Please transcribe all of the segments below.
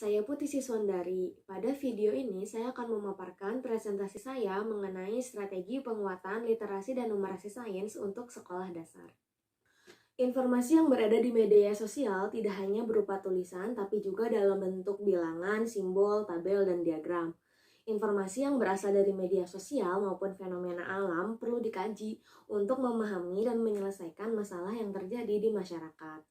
Saya Putri Siswandari. Pada video ini saya akan memaparkan presentasi saya mengenai strategi penguatan literasi dan numerasi sains untuk sekolah dasar. Informasi yang berada di media sosial tidak hanya berupa tulisan, tapi juga dalam bentuk bilangan, simbol, tabel, dan diagram. Informasi yang berasal dari media sosial maupun fenomena alam perlu dikaji untuk memahami dan menyelesaikan masalah yang terjadi di masyarakat.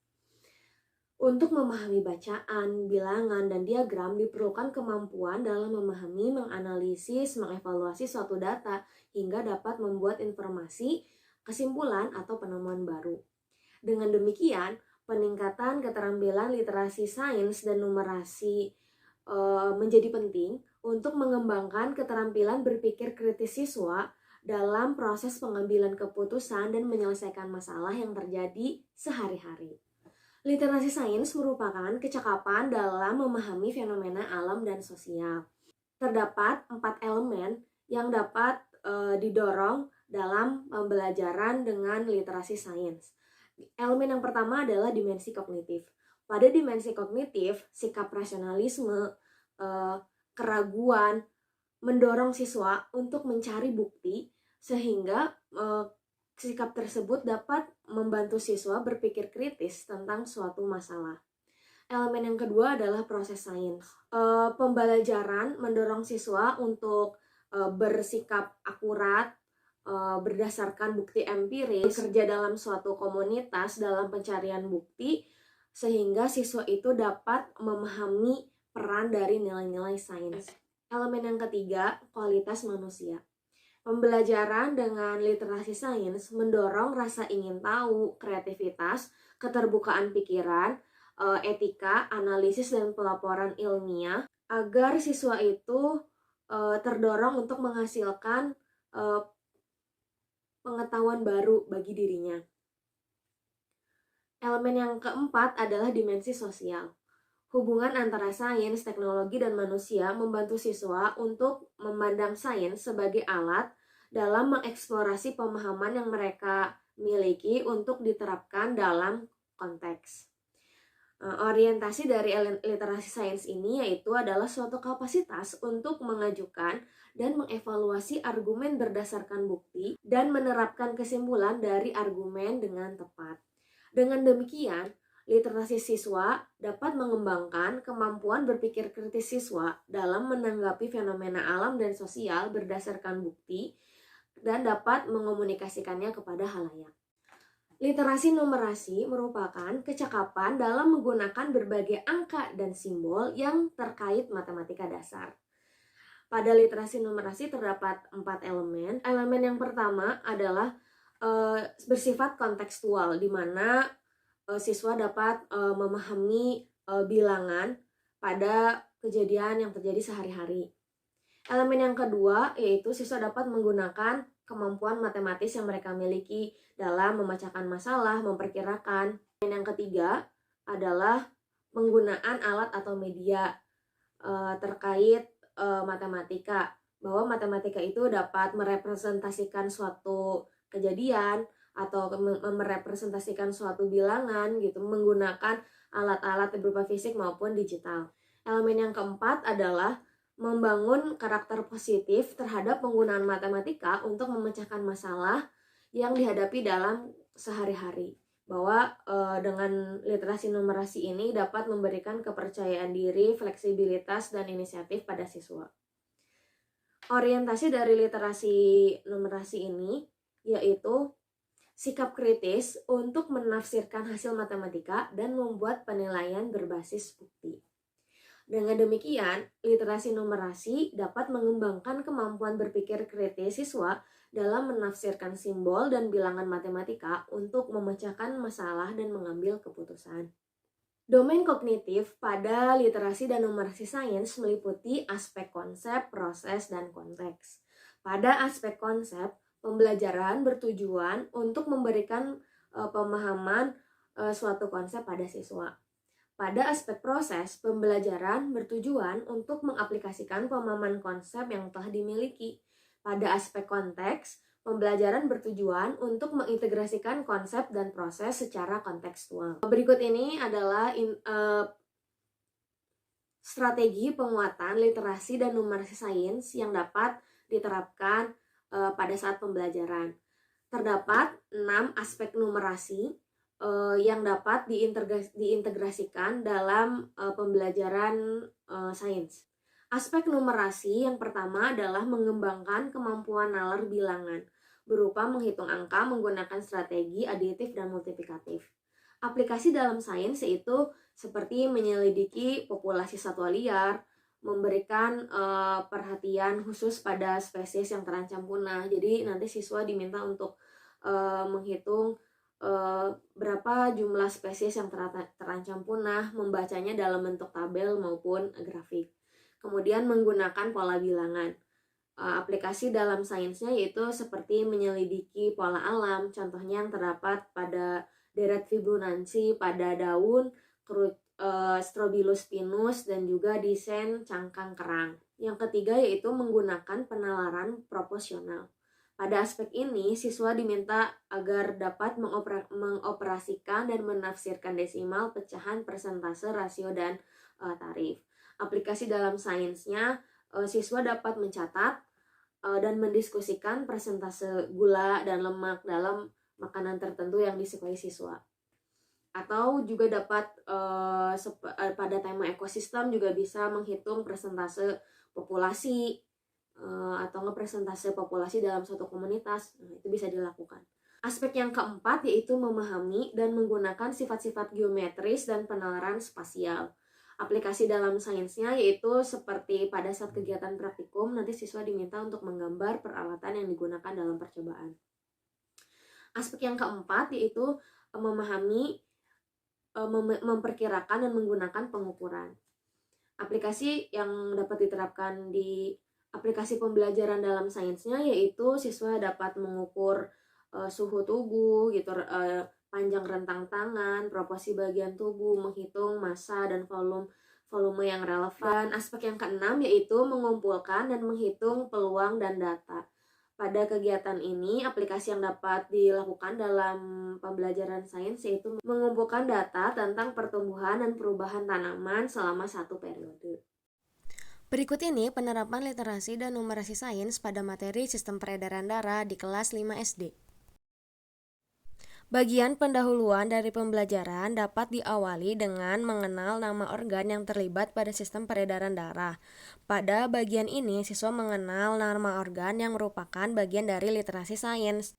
Untuk memahami bacaan, bilangan, dan diagram diperlukan kemampuan dalam memahami, menganalisis, mengevaluasi suatu data hingga dapat membuat informasi, kesimpulan, atau penemuan baru. Dengan demikian, peningkatan keterampilan literasi sains dan numerasi menjadi penting untuk mengembangkan keterampilan berpikir kritis siswa dalam proses pengambilan keputusan dan menyelesaikan masalah yang terjadi sehari-hari. Literasi sains merupakan kecakapan dalam memahami fenomena alam dan sosial. Terdapat 4 elemen yang dapat didorong dalam pembelajaran dengan literasi sains. Elemen yang pertama adalah dimensi kognitif. Pada dimensi kognitif, sikap rasionalisme, keraguan, mendorong siswa untuk mencari bukti sehingga sikap tersebut dapat membantu siswa berpikir kritis tentang suatu masalah. Elemen yang kedua adalah proses sains. Pembelajaran mendorong siswa untuk bersikap akurat, berdasarkan bukti empiris, bekerja dalam suatu komunitas dalam pencarian bukti, sehingga siswa itu dapat memahami peran dari nilai-nilai sains. Elemen yang ketiga, kualitas manusia. Pembelajaran dengan literasi sains mendorong rasa ingin tahu, kreativitas, keterbukaan pikiran, etika, analisis, dan pelaporan ilmiah agar siswa itu terdorong untuk menghasilkan pengetahuan baru bagi dirinya. Elemen yang keempat adalah dimensi sosial. Hubungan antara sains, teknologi, dan manusia membantu siswa untuk memandang sains sebagai alat dalam mengeksplorasi pemahaman yang mereka miliki untuk diterapkan dalam konteks. Orientasi dari literasi sains ini yaitu adalah suatu kapasitas untuk mengajukan dan mengevaluasi argumen berdasarkan bukti dan menerapkan kesimpulan dari argumen dengan tepat. Dengan demikian, literasi siswa dapat mengembangkan kemampuan berpikir kritis siswa dalam menanggapi fenomena alam dan sosial berdasarkan bukti dan dapat mengomunikasikannya kepada halayak. Literasi numerasi merupakan kecakapan dalam menggunakan berbagai angka dan simbol yang terkait matematika dasar. Pada literasi numerasi terdapat 4 elemen. Elemen yang pertama adalah bersifat kontekstual, di mana siswa dapat memahami bilangan pada kejadian yang terjadi sehari-hari. Elemen yang kedua yaitu siswa dapat menggunakan kemampuan matematis yang mereka miliki dalam memecahkan masalah, memperkirakan. Elemen yang ketiga adalah penggunaan alat atau media terkait matematika, bahwa matematika itu dapat merepresentasikan suatu kejadian atau merepresentasikan suatu bilangan gitu menggunakan alat-alat berupa fisik maupun digital. Elemen yang keempat adalah membangun karakter positif terhadap penggunaan matematika untuk memecahkan masalah yang dihadapi dalam sehari-hari. Bahwa dengan literasi numerasi ini dapat memberikan kepercayaan diri, fleksibilitas, dan inisiatif pada siswa. Orientasi dari literasi numerasi ini yaitu sikap kritis untuk menafsirkan hasil matematika dan membuat penilaian berbasis bukti. Dengan demikian, literasi numerasi dapat mengembangkan kemampuan berpikir kritis siswa dalam menafsirkan simbol dan bilangan matematika untuk memecahkan masalah dan mengambil keputusan. Domain kognitif pada literasi dan numerasi sains meliputi aspek konsep, proses, dan konteks. Pada aspek konsep, pembelajaran bertujuan untuk memberikan pemahaman suatu konsep pada siswa. Pada aspek proses, pembelajaran bertujuan untuk mengaplikasikan pemahaman konsep yang telah dimiliki. Pada aspek konteks, pembelajaran bertujuan untuk mengintegrasikan konsep dan proses secara kontekstual. Berikut ini adalah strategi penguatan literasi dan numerasi sains yang dapat diterapkan pada saat pembelajaran. Terdapat 6 aspek numerasi yang dapat diintegrasikan dalam pembelajaran sains. Aspek numerasi yang pertama adalah mengembangkan kemampuan nalar bilangan berupa menghitung angka menggunakan strategi aditif dan multiplikatif. Aplikasi dalam sains yaitu seperti menyelidiki populasi satwa liar, memberikan perhatian khusus pada spesies yang terancam punah. Jadi nanti siswa diminta untuk menghitung berapa jumlah spesies yang terancam punah, membacanya dalam bentuk tabel maupun grafik. Kemudian menggunakan pola bilangan. Aplikasi dalam sainsnya yaitu seperti menyelidiki pola alam, contohnya yang terdapat pada deret Fibonacci pada daun, Strobilus pinus, dan juga desain cangkang kerang. Yang ketiga yaitu menggunakan penalaran proporsional. Pada aspek ini, siswa diminta agar dapat mengoperasikan dan menafsirkan desimal, pecahan, persentase, rasio, dan tarif. Aplikasi dalam sainsnya, siswa dapat mencatat dan mendiskusikan persentase gula dan lemak dalam makanan tertentu yang disukai siswa. Atau juga dapat pada tema ekosistem juga bisa menghitung persentase populasi atau persentase populasi dalam suatu komunitas. Itu bisa dilakukan. Aspek yang keempat yaitu memahami dan menggunakan sifat-sifat geometris dan penalaran spasial. Aplikasi dalam sainsnya yaitu seperti pada saat kegiatan praktikum, nanti siswa diminta untuk menggambar peralatan yang digunakan dalam percobaan. Aspek yang keempat yaitu memahami, memperkirakan dan menggunakan pengukuran. Aplikasi yang dapat diterapkan di aplikasi pembelajaran dalam sainsnya yaitu siswa dapat mengukur suhu tubuh gitu, panjang rentang tangan, proporsi bagian tubuh, menghitung massa dan volume yang relevan. Aspek yang keenam yaitu mengumpulkan dan menghitung peluang dan data. Pada kegiatan ini, aplikasi yang dapat dilakukan dalam pembelajaran sains yaitu mengumpulkan data tentang pertumbuhan dan perubahan tanaman selama satu periode. Berikut ini penerapan literasi dan numerasi sains pada materi sistem peredaran darah di kelas 5 SD. Bagian pendahuluan dari pembelajaran dapat diawali dengan mengenal nama organ yang terlibat pada sistem peredaran darah. Pada bagian ini, siswa mengenal nama organ yang merupakan bagian dari literasi sains.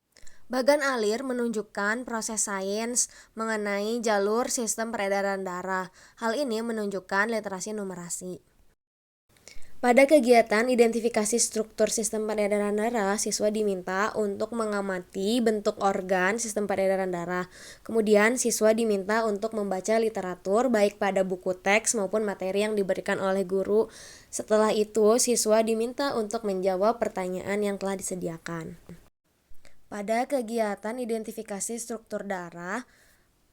Bagan alir menunjukkan proses sains mengenai jalur sistem peredaran darah. Hal ini menunjukkan literasi numerasi. Pada kegiatan identifikasi struktur sistem peredaran darah, siswa diminta untuk mengamati bentuk organ sistem peredaran darah. Kemudian siswa diminta untuk membaca literatur baik pada buku teks maupun materi yang diberikan oleh guru. Setelah itu, siswa diminta untuk menjawab pertanyaan yang telah disediakan. Pada kegiatan identifikasi struktur darah,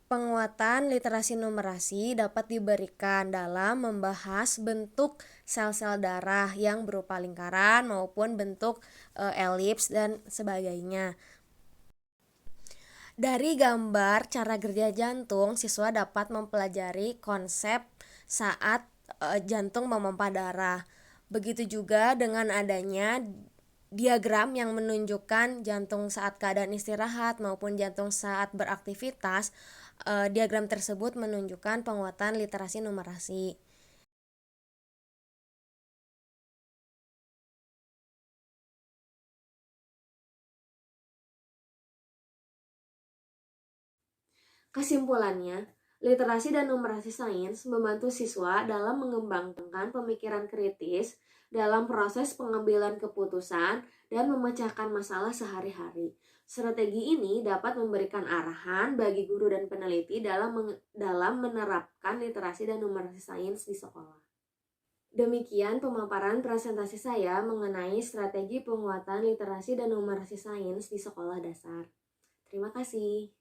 penguatan literasi numerasi dapat diberikan dalam membahas bentuk sel-sel darah yang berupa lingkaran maupun bentuk elips dan sebagainya. Dari gambar cara kerja jantung, siswa dapat mempelajari konsep saat jantung memompa darah. Begitu juga dengan adanya diagram yang menunjukkan jantung saat keadaan istirahat maupun jantung saat beraktivitas. Diagram tersebut menunjukkan penguatan literasi numerasi. Kesimpulannya, literasi dan numerasi sains membantu siswa dalam mengembangkan pemikiran kritis dalam proses pengambilan keputusan dan memecahkan masalah sehari-hari. Strategi ini dapat memberikan arahan bagi guru dan peneliti dalam menerapkan literasi dan numerasi sains di sekolah. Demikian pemaparan presentasi saya mengenai strategi penguatan literasi dan numerasi sains di sekolah dasar. Terima kasih.